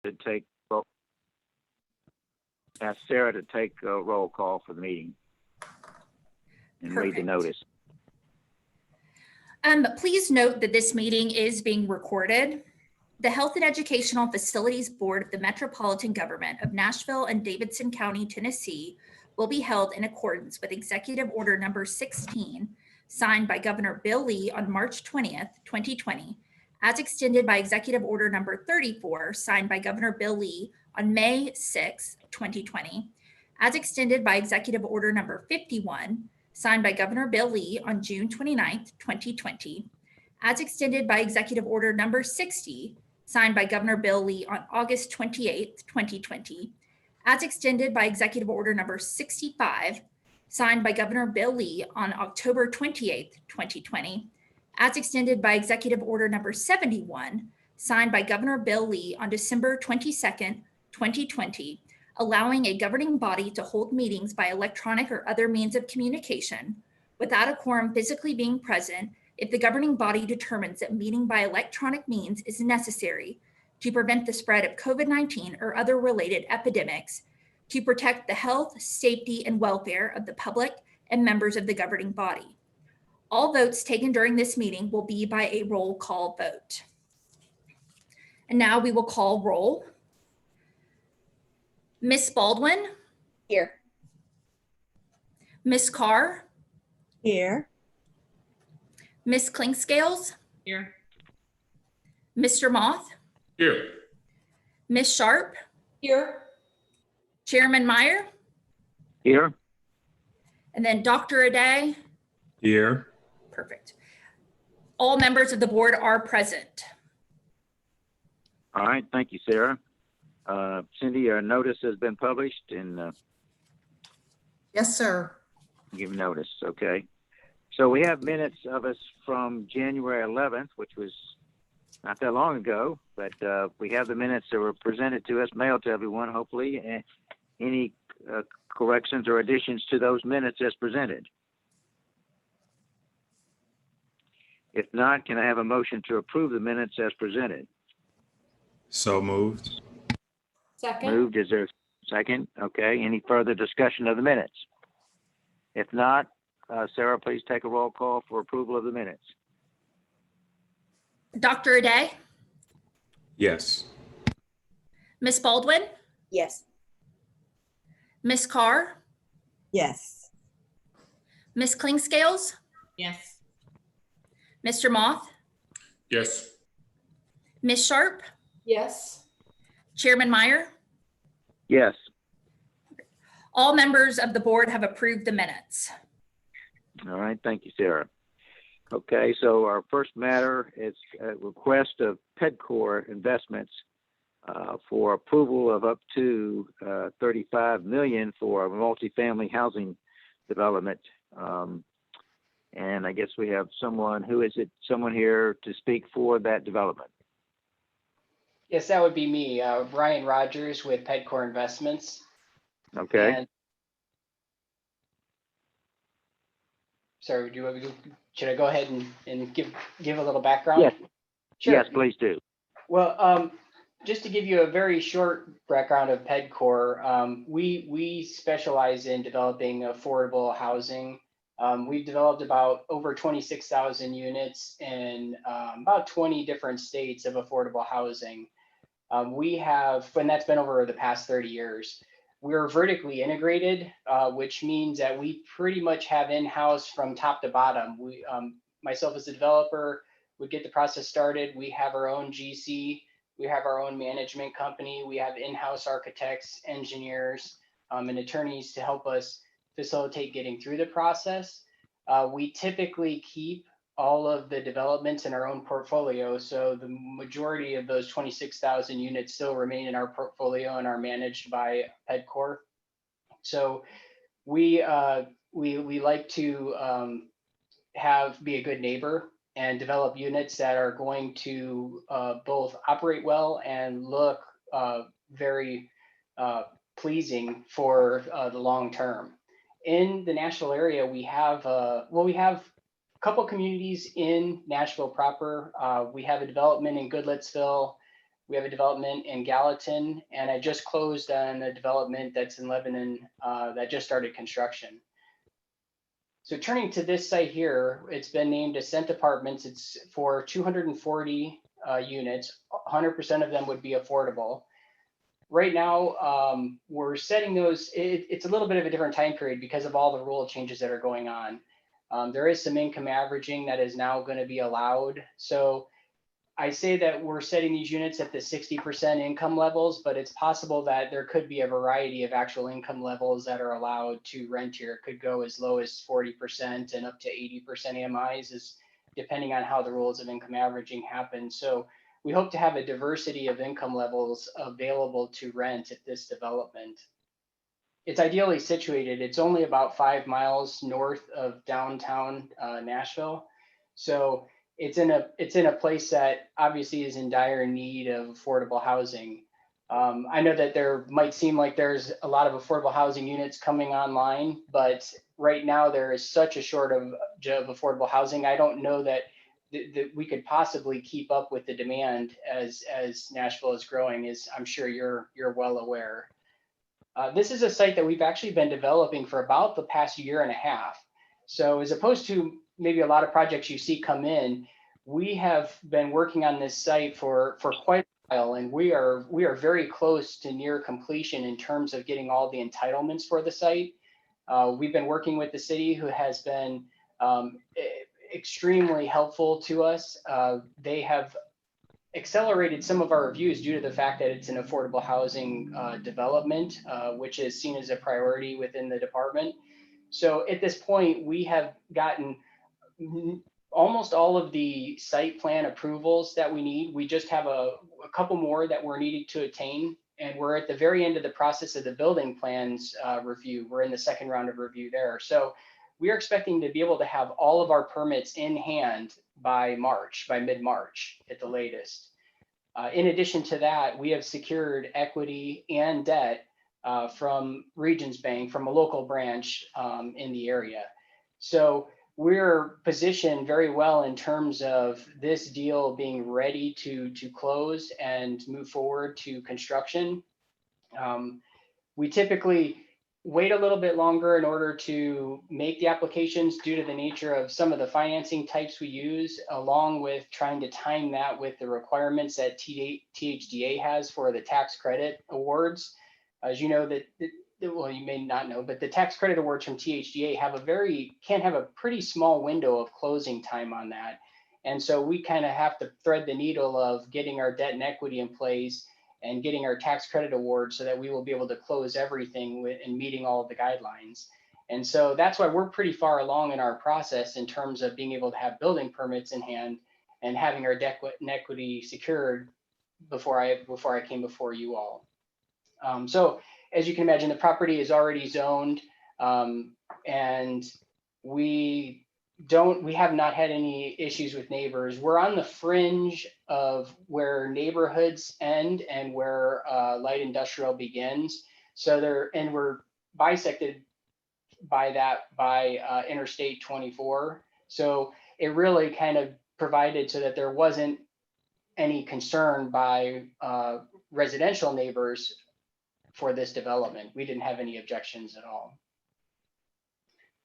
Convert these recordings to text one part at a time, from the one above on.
to take ask Sarah to take a roll call for the meeting and read the Perfect. notice. Please note that this meeting is being recorded. The Health and Educational Facilities Board of the Metropolitan Government of Nashville and Davidson County, Tennessee, will be held in accordance with Executive Order Number 16, signed by Governor Bill Lee on March 20th, 2020, as extended by Executive Order Number 34, signed by Governor Bill Lee on May 6, 2020, as extended by Executive Order Number 51, signed by Governor Bill Lee on June 29th, 2020, as extended by Executive Order Number 60, signed by Governor Bill Lee on August 28th, 2020, as extended by Executive Order Number 65, signed by Governor Bill Lee on October 28th, 2020, as extended by Executive Order Number 71, signed by Governor Bill Lee on December 22nd, 2020, allowing a governing body to hold meetings by electronic or other means of communication without a quorum physically being present if the governing body determines that meeting by electronic means is necessary to prevent the spread of COVID-19 or other related epidemics, to protect the health, safety, and welfare of the public and members of the governing body. All votes taken during this meeting will be by a roll call vote. And now we will call roll. Ms. Baldwin? Here. Ms. Carr? Here. Ms. Klingscales? Here. Mr. Moth? Here. Ms. Sharp? Here. Chairman Meyer? Here? And then Dr. Aday? Here. Perfect. All members of the board are present. All right, thank you, Sarah. Cindy, a notice has been published and Yes, sir. give notice, okay? So we have minutes of us from January 11th, which was not that long ago, but we have the minutes that were presented to us, mailed to everyone, hopefully. And any corrections or additions to those minutes as presented? If not, can I have a motion to approve the minutes as presented? So moved. Second. Moved, is there a second? Okay, any further discussion of the minutes? If not, Sarah, please take a roll call for approval of the minutes. Dr. Aday? Yes. Ms. Baldwin? Yes. Ms. Carr? Yes. Ms. Klingscales? Yes. Mr. Moth? Yes. Ms. Sharp? Yes. Chairman Meyer? Yes. All members of the board have approved the minutes. All right, thank you, Sarah. Okay, so our first matter is a request of PEDCOR Investments for approval of up to $35 million for a multifamily housing development. And I guess we have someone, who is it, someone here to speak for that development? Yes, that would be me, Ryan Rogers with PEDCOR Investments. Okay. And, sorry, should I go ahead and give a little background? Yes. Sure. Yes, please do. Well, just to give you a very short background of PEDCOR, we specialize in developing affordable housing. We've developed about over 26,000 units in about 20 different states of affordable housing. We have, and that's been over the past 30 years. We're vertically integrated, which means that we pretty much have in-house from top to bottom. We, myself as a developer, would get the process started. We have our own GC, we have our own management company, we have in-house architects, engineers, and attorneys to help us facilitate getting through the process. We typically keep all of the developments in our own portfolio. So the majority of those 26,000 units still remain in our portfolio and are managed by PEDCOR. So we like to be a good neighbor and develop units that are going to both operate well and look very pleasing for the long term. In the Nashville area, we have a couple communities in Nashville proper. We have a development in Goodlettsville We have a development in Gallatin, and I just closed on a development that's in Lebanon that just started construction. So turning to this site here, it's been named Ascent Apartments. It's for 240 units. 100% of them would be affordable. Right now, we're setting those, it's a little bit of a different time period because of all the rule changes that are going on. There is some income averaging that is now going to be allowed. So I say that we're setting these units at the 60% income levels, but it's possible that there could be a variety of actual income levels that are allowed to rent here. It could go as low as 40% and up to 80% AMIs, is depending on how the rules of income averaging happen. So we hope to have a diversity of income levels available to rent at this development. It's ideally situated. It's only about 5 miles north of downtown Nashville. So it's in a place that obviously is in dire need of affordable housing. I know that there might seem like there's a lot of affordable housing units coming online, but right now there is such a shortage of affordable housing. I don't know that we could possibly keep up with the demand as Nashville is growing, as I'm sure you're well aware. This is a site that we've actually been developing for about the past year and a half. So as opposed to maybe a lot of projects you see come in, we have been working on this site for quite a while, and we are very close to near completion in terms of getting all the entitlements for the site. We've been working with the city, who has been extremely helpful to us. They have accelerated some of our reviews due to the fact that it's an affordable housing development, which is seen as a priority within the department. So at this point, we have gotten almost all of the site plan approvals that we need. We just have a couple more that we're needing to attain, and we're at the very end of the process of the building plans review. We're in the second round of review there. So we are expecting to be able to have all of our permits in hand by mid-March at the latest. In addition to that, we have secured equity and debt from Regions Bank, from a local branch in the area. So we're positioned very well in terms of this deal being ready to close and move forward to construction. We typically wait a little bit longer in order to make the applications due to the nature of some of the financing types we use, along with trying to time that with the requirements that THDA has for the tax credit awards. As you know, well, you may not know, but the tax credit awards from THDA can have a pretty small window of closing time on that. And so we kind of have to thread the needle of getting our debt and equity in place and getting our tax credit award so that we will be able to close everything and meeting all of the guidelines. And so that's why we're pretty far along in our process in terms of being able to have building permits in hand and having our debt and equity secured before I came before you all. So as you can imagine, the property is already zoned, and we have not had any issues with neighbors. We're on the fringe of where neighborhoods end and where light industrial begins. So we're bisected by Interstate 24. So it really kind of provided so that there wasn't any concern by residential neighbors for this development. We didn't have any objections at all.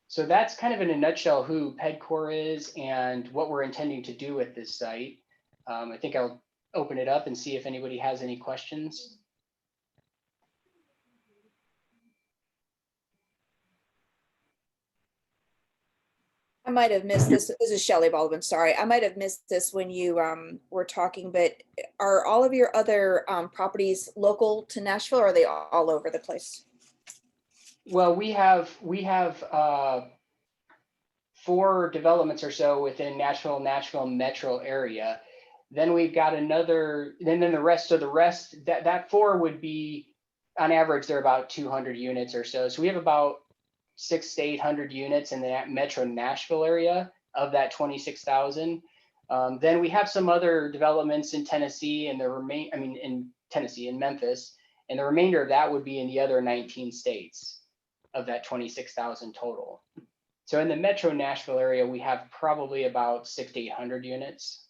So that's kind of in a nutshell who PEDCOR is and what we're intending to do with this site. I think I'll open it up and see if anybody has any questions. I might have missed this. This is Shelley Baldwin. Sorry, I might have missed this when you were talking, but are all of your other properties local to Nashville, or are they all over the place? Well, we have 4 developments or so within Nashville metro area. Then we've got another, then the rest, so the rest, that 4 would be, on average, they're about 200 units or so. So we have about 600 to 800 units in the metro Nashville area of that 26,000. Then we have some other developments in Tennessee and in Tennessee and Memphis, and the remainder of that would be in the other 19 states of that 26,000 total. So in the metro Nashville area, we have probably about 600 to 800 units.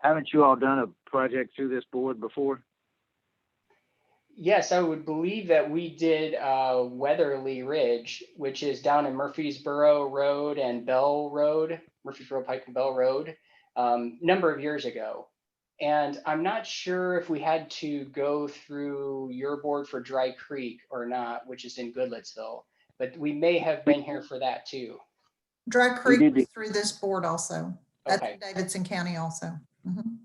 Haven't you all done a project through this board before? Yes, I would believe that we did Weatherly Ridge, which is down in Murfreesboro Road and Bell Road, Murfreesboro Pike and Bell Road, number of years ago. And I'm not sure if we had to go through your board for Dry Creek or not, which is in Goodlettsville, but we may have been here for that too. Dry We Creek did was the- through this board also. That's Okay. in Davidson County also. Mhm.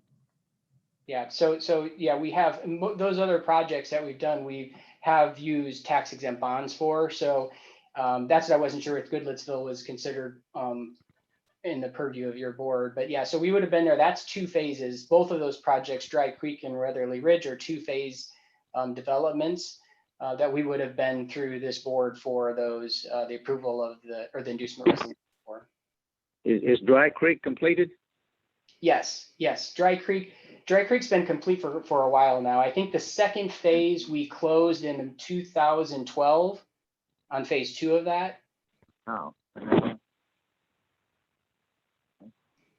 Yeah, so yeah, we have those other projects that we've done, we have used tax exempt bonds for. So that's what I wasn't sure if Goodlettsville was considered in the purview of your board. But yeah, so we would have been there. That's 2 phases. Both of those projects, Dry Creek and Weatherly Ridge, are 2-phase developments that we would have been through this board for those, the approval of the inducement resolution for. Is Dry Creek completed? Yes, Dry Creek's been complete for a while now. I think the 2nd phase we closed in 2012 on phase 2 of that. Oh.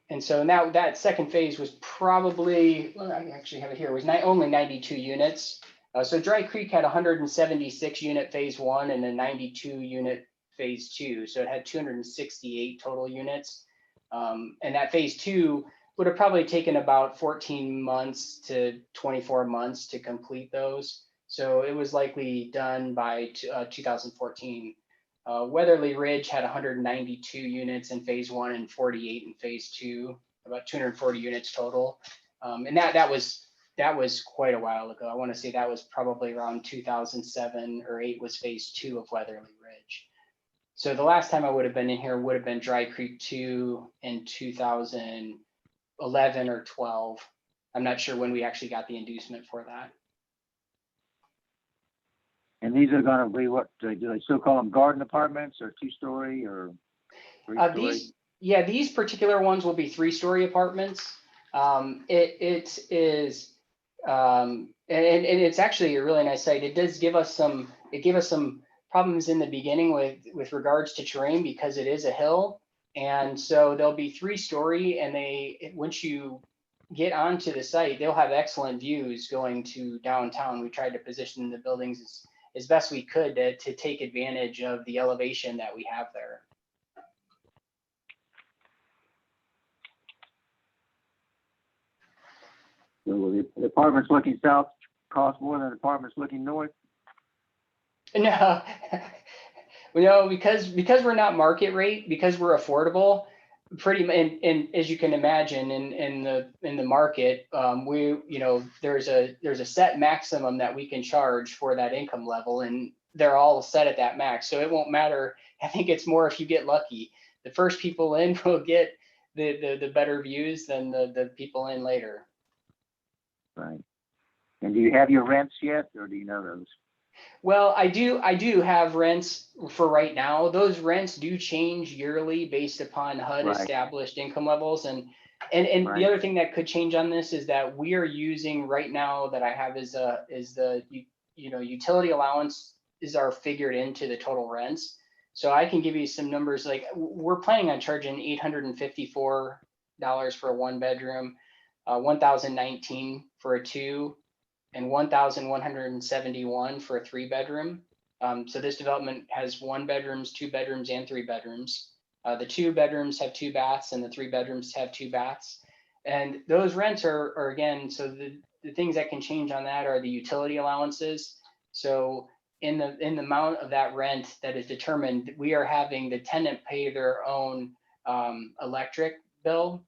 And so now that 2nd phase was probably, well, I actually have it here, it was only 92 units. So Dry Creek had 176 unit phase 1 and a 92 unit phase 2. So it had 268 total units. And that phase 2 would have probably taken about 14 months to 24 months to complete those. So it was likely done by 2014. Weatherly Ridge had 192 units in phase 1 and 48 in phase 2, about 240 units total. And that was quite a while ago. I want to say that was probably around 2007 or 8 was phase 2 of Weatherly Ridge. So the last time I would have been in here would have been Dry Creek 2 in 2011 or 12. I'm not sure when we actually got the inducement for that. And these are going to be what, do they still call them garden apartments or 2-story or 3-story? These particular ones will be 3-story apartments. It is, and it's actually a really nice site. It does give us some, it gave us some problems in the beginning with regards to terrain because it is a hill. And so they'll be 3-story, and once you get onto the site, they'll have excellent views going to downtown. We tried to position the buildings as best we could to take advantage of the elevation that we have there. So will the apartments looking south cost more than apartments looking north? No, no, because we're not market rate, because we're affordable, and as you can imagine, in the market, there's a set maximum that we can charge for that income level, and they're all set at that max. So it won't matter. I think it's more if you get lucky. The first people in will get the better views than the people in later. Right. And do you have your rents yet, or do you know those? Well, I do have rents for right now. Those rents do change yearly based upon HUD Right. established income levels. And Right. the other thing that could change on this is that we are using right now that I have is the utility allowance are figured into the total rents. So I can give you some numbers. Like we're planning on charging $854 for a 1-bedroom, $1,019 for a 2, and $1,171 for a 3-bedroom. So this development has 1 bedrooms, 2 bedrooms, and 3 bedrooms. The 2 bedrooms have 2 baths, and the 3 bedrooms have 2 baths. And those rents are again, so the things that can change on that are the utility allowances. So in the amount of that rent that is determined, we are having the tenant pay their own electric bill.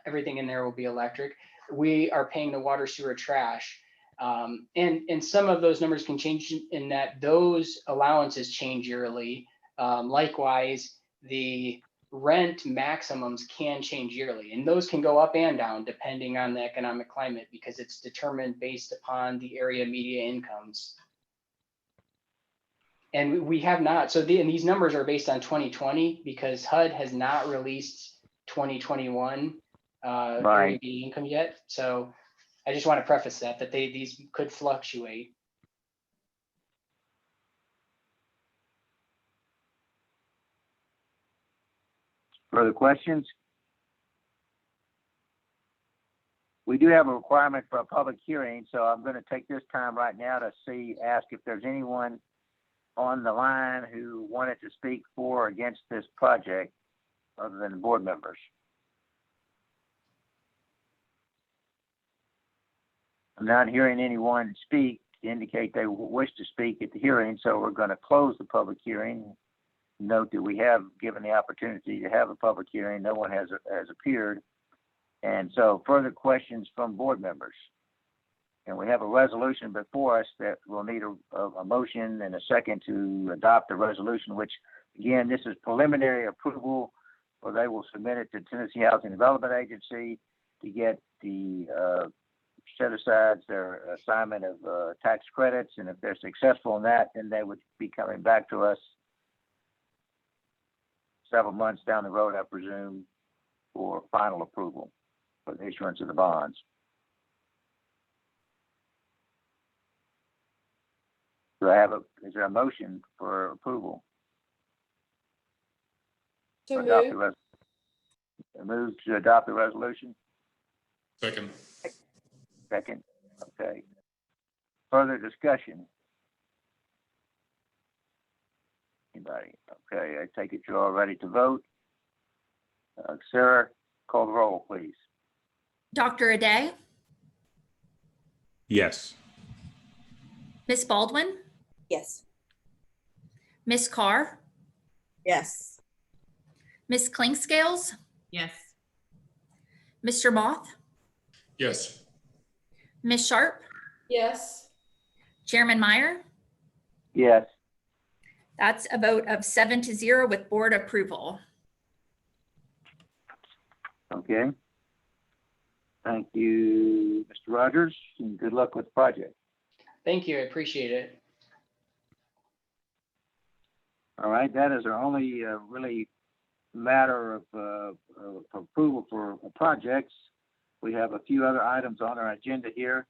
Everything in there will be electric. We are paying the water, sewer, trash. And some of those numbers can change in that those allowances change yearly. Likewise, the rent maximums can change yearly, and those can go up and down depending on the economic climate because it's determined based upon the area median incomes. And we have not, so and these numbers are based on 2020 because HUD has not released 2021 Right. area median income yet. So I just want to preface that these could fluctuate. Further questions? we do have a requirement for a public hearing, so I'm going to take this time right now to ask if there's anyone on the line who wanted to speak for or against this project other than the board members. I'm not hearing anyone speak to indicate they wish to speak at the hearing, so we're going to close the public hearing. Note that we have given the opportunity to have a public hearing. No one has appeared. And so further questions from board members. And we have a resolution before us that will need a motion and a second to adopt the resolution, which again, this is preliminary approval, or they will submit it to Tennessee Housing Development Agency to get the set asides, their assignment of tax credits. And if they're successful in that, then they would be coming back to us several months down the road, I presume, for final approval for the issuance of the bonds. Is there a motion for approval? So Adopt the moved. move to adopt the resolution? Second. Second. Okay. Further discussion? Anybody? Okay, I take it you're all ready to vote. Sarah, call the roll, please. Dr. Aday, Yes. Ms. Baldwin, Yes. Ms. Carr, Yes. Ms. Klingscales, Yes. Mr. Moth, Yes. Ms. Sharp, Yes. Chairman Meyer. Yes. That's a vote of 7-0 with board approval. Okay. Thank you, Mr. Rogers, and good luck with the project. Thank you. I appreciate it. All right, that is our only really matter of approval for projects. We have a few other items on our agenda here.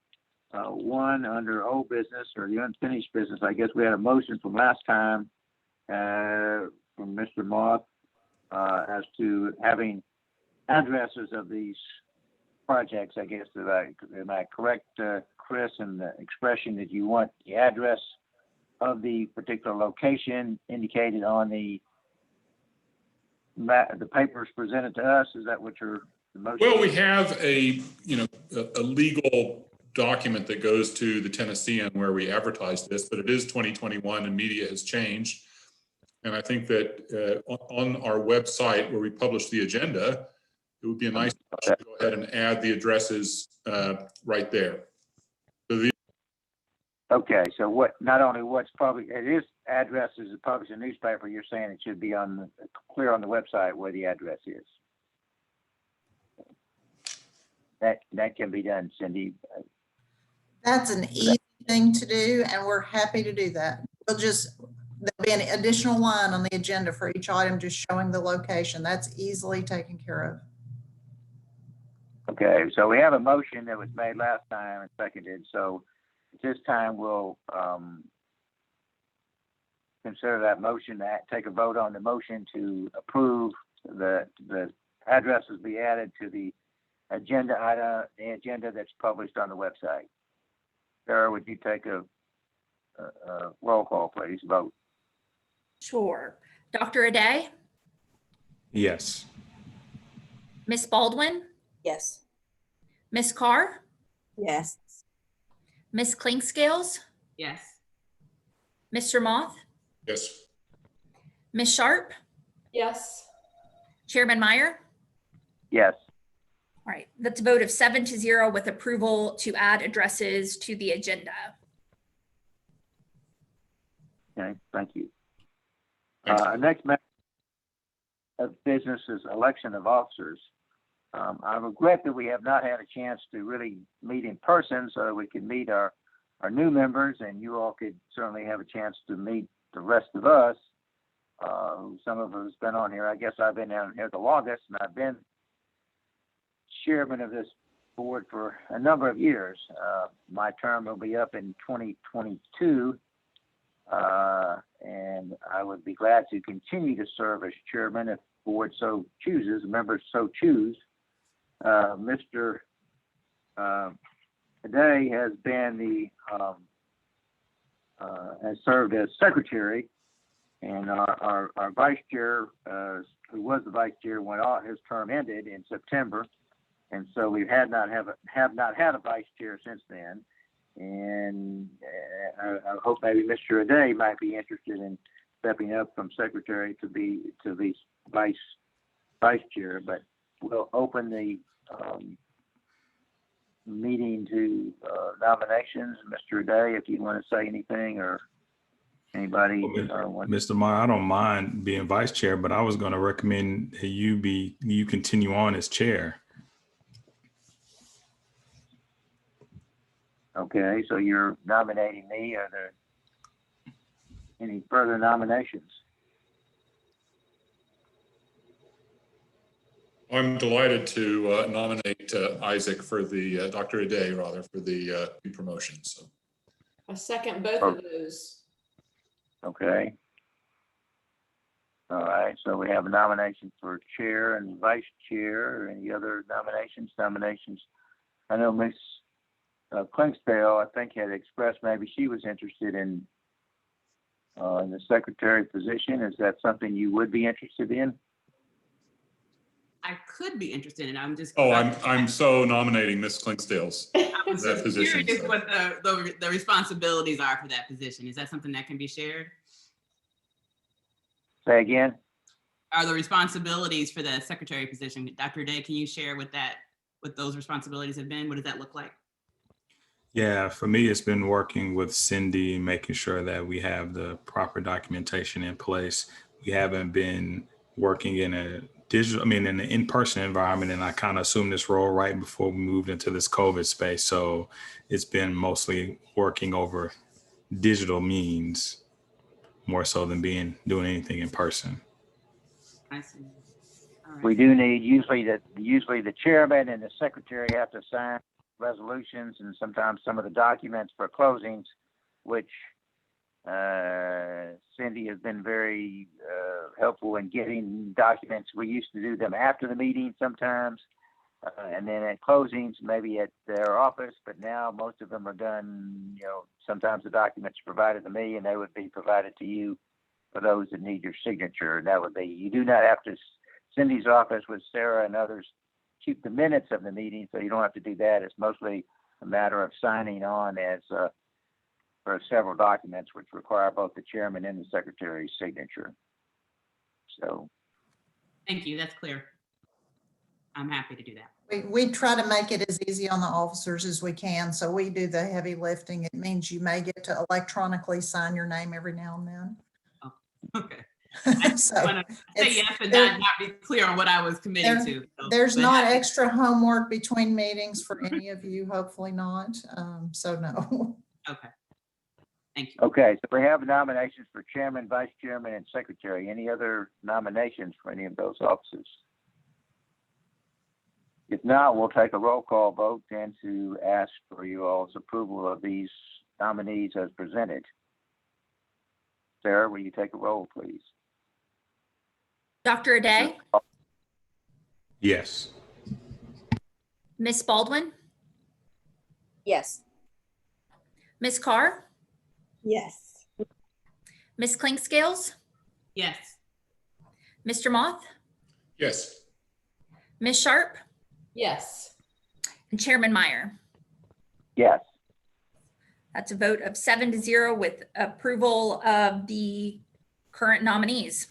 One under old business or the unfinished business. I guess we had a motion from last time from Mr. Moth as to having addresses of these projects. I guess am I correct, Chris, in the expression that you want the address of the particular location indicated on the papers presented to us? Is that what your motion? Well, we have a legal document that goes to the Tennessean where we advertise this, but it is 2021 and media has changed. And I think that on our website where we publish the agenda, it would be a nice touch to go ahead and add the addresses right there. Okay, so what? Not only what's public, it is addresses is published in the newspaper. You're saying it should be clear on the website where the address is. That can be done, Cindy. That's an easy thing to do, and we're happy to do that. There'll be an additional line on the agenda for each item just showing the location. That's easily taken care of. Okay, so we have a motion that was made last time and seconded. So at this time, we'll consider that motion, take a vote on the motion to approve the addresses be added to the agenda that's published on the website. Sarah, would you take a roll call, please? Vote. Sure. Dr. Aday, Yes. Ms. Baldwin, Yes. Ms. Carr, Yes. Ms. Klingscales, Yes. Mr. Moth, Yes. Ms. Sharp, Yes. Chairman Meyer. Yes. All right, that's a vote of 7-0 with approval to add addresses to the agenda. Okay, thank you. Thanks. Next matter of business is election of officers. I regret that we have not had a chance to really meet in person so that we can meet our new members, and you all could certainly have a chance to meet the rest of us. Some of us been on here. I guess I've been down here the longest, and I've been chairman of this board for a number of years. My term will be up in 2022, and I would be glad to continue to serve as chairman if the board so chooses, members so choose. Mr. today has been has served as secretary, and our vice chair, who was the vice chair, his term ended in September, and so we have not had a vice chair since then. And I hope maybe Mr. Aday might be interested in stepping up from secretary to be vice chair. But we'll open the meeting to nominations. Mr. Aday, if you want to say anything, or anybody. Mr. Meyer, I don't mind being vice chair, but I was going to recommend that you continue on as chair. Okay, so you're nominating me. Are there any further nominations? I'm delighted to nominate Isaac for the Dr. Aday, rather, for the promotion. So I second both of those. Okay. All right, so we have a nomination for chair and vice chair. Any other nominations? I know Ms. Klingsdale, I think, had expressed maybe she was interested in the secretary position. Is that something you would be interested in? I could be interested in. I'm just. Oh, I'm so nominating Ms. Klingsdale's I'm that just position. curious So. what the responsibilities are for that position. Is that something that can be shared? Say again? Are the responsibilities for the secretary position? Dr. Day, can you share what those responsibilities have been? What does that look like? Yeah, for me, it's been working with Cindy, making sure that we have the proper documentation in place. We haven't been working in in an in-person environment, and I kind of assumed this role right before we moved into this COVID space. So it's been mostly working over digital means more so than doing anything in person. I see. All right. We do need, usually the chairman and the secretary have to sign resolutions and sometimes some of the documents for closings, which Cindy has been very helpful in getting documents. We used to do them after the meeting sometimes, and then at closings, maybe at their office, but now most of them are done, sometimes the documents are provided to me and they would be provided to you for those that need your signature. That would be, you do not have to, Cindy's office with Sarah and others keep the minutes of the meeting, so you don't have to do that. It's mostly a matter of signing on as for several documents which require both the chairman and the secretary's signature. So. Thank you. That's clear. I'm happy to do that. We try to make it as easy on the officers as we can. So we do the heavy lifting. It means you may get to electronically sign your name every now and then. Oh, okay. I So want to say yes and there- not be clear on what I was committing to. So, There's but not happy- extra homework between meetings for any of you, hopefully not. So no. Okay. Thank you. Okay, so we have nominations for chairman, vice chairman, and secretary. Any other nominations for any of those offices? If not, we'll take a roll call vote then to ask for you all's approval of these nominees as presented. Sarah, will you take a roll, please? Dr. Aday, Yes. Ms. Baldwin, Yes. Ms. Carr, Yes. Ms. Clinkscales, Yes. Mr. Moth, Yes. Ms. Sharp, Yes. and Chairman Meyer. Yes. That's a vote of 7-0 with approval of the current nominees.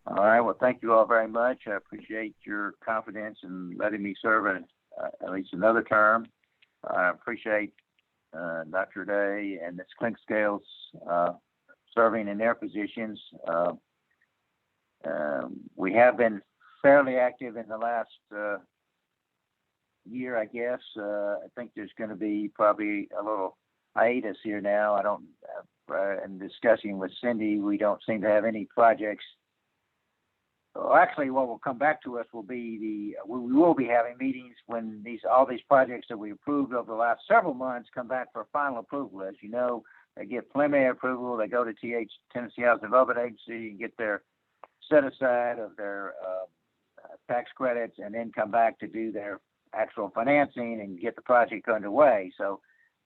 All right, well, thank you all very much. I appreciate your confidence in letting me serve at least another term. I appreciate Dr. Day and Ms. Clinkscales serving in their positions. We have been fairly active in the last year, I guess. I think there's going to be probably a little hiatus here now. In discussing with Cindy, we don't seem to have any projects. Well, actually, what will come back to us will be we will be having meetings when all these projects that we approved over the last several months come back for final approval. As you know, they get preliminary approval, they go to Tennessee Housing Development Agency and get their set aside of their tax credits, and then come back to do their actual financing and get the project underway. So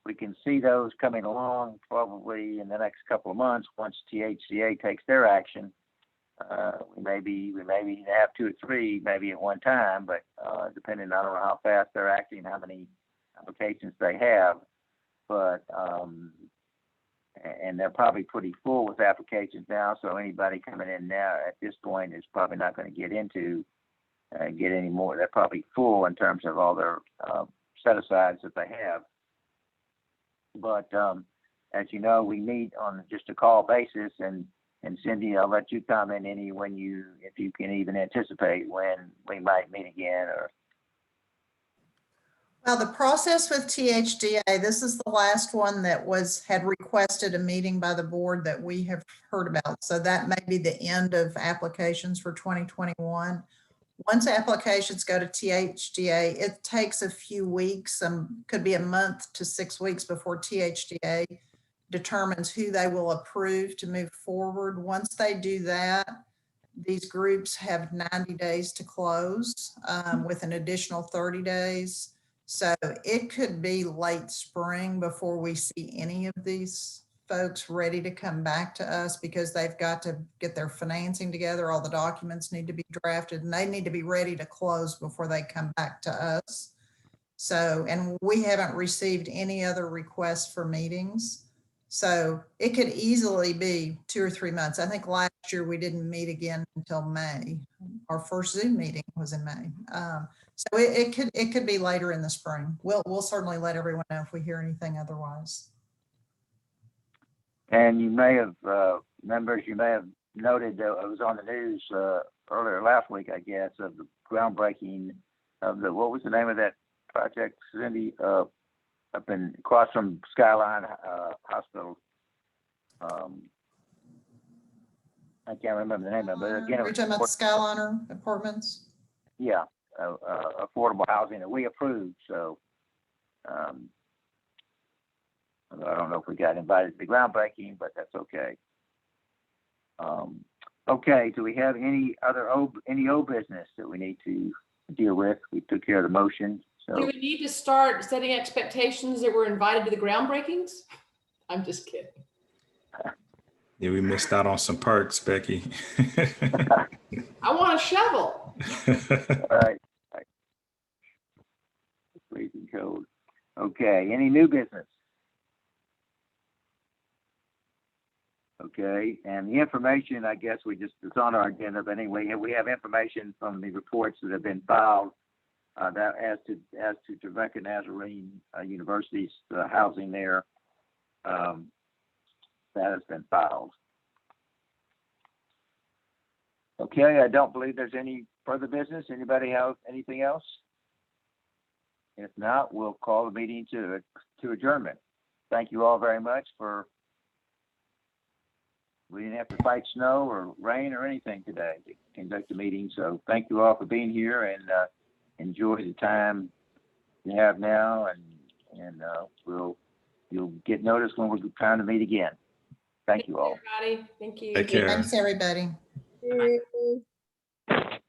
we can see those coming along probably in the next couple of months once THCA takes their action. We maybe have 2 or 3 maybe at one time, but depending, I don't know how fast they're acting, how many applications they have, but and they're probably pretty full with applications now. So anybody coming in now at this point is probably not going to get any more. They're probably full in terms of all their set-asides that they have. But as you know, we meet on just a call basis, and Cindy, I'll let you comment if you can even anticipate when we might meet again. Or Well, the process with THDA, this is the last one that had requested a meeting by the board that we have heard about. So that may be the end of applications for 2021. Once applications go to THDA, it takes a few weeks, could be a month to 6 weeks before THDA determines who they will approve to move forward. Once they do that, these groups have 90 days to close with an additional 30 days. So it could be late spring before we see any of these folks ready to come back to us, because they've got to get their financing together. All the documents need to be drafted and they need to be ready to close before they come back to us. So, and we haven't received any other requests for meetings. So it could easily be 2 or 3 months. I think last year we didn't meet again until May. Our first Zoom meeting was in May. So it could be later in the spring. We'll certainly let everyone know if we hear anything otherwise. And you may have, members, you may have noted that it was on the news earlier last week, I guess, of the groundbreaking of what was the name of that project, Cindy, up in across from Skyline Hospital. I can't remember the name of it, but again, Are you talking about the Skyliner Apartments? Yeah, affordable housing that we approved. So I don't know if we got invited to the groundbreaking, but that's okay. Okay, do we have any old business that we need to deal with? We took care of the motion. So Do we need to start setting expectations that we're invited to the groundbreakings? I'm just kidding. Yeah, we missed out on some perks, Becky. I want a shovel. all right. Freezing cold. Okay, any new business? Okay, and the information, I guess it's on our agenda, but anyway, we have information from the reports that have been filed that as to Trevecca Nazarene University's housing there, that has been filed. Okay, I don't believe there's any further business. Anybody have anything else? If not, we'll call the meeting to adjournment. Thank you all very much we didn't have to fight snow or rain or anything today to conduct the meeting. So thank you all for being here, and enjoy the time you have now, and you'll get notice when we're trying to meet again. Thank you all. Everybody. Thank you. Take care. Thanks, everybody. Bye-bye.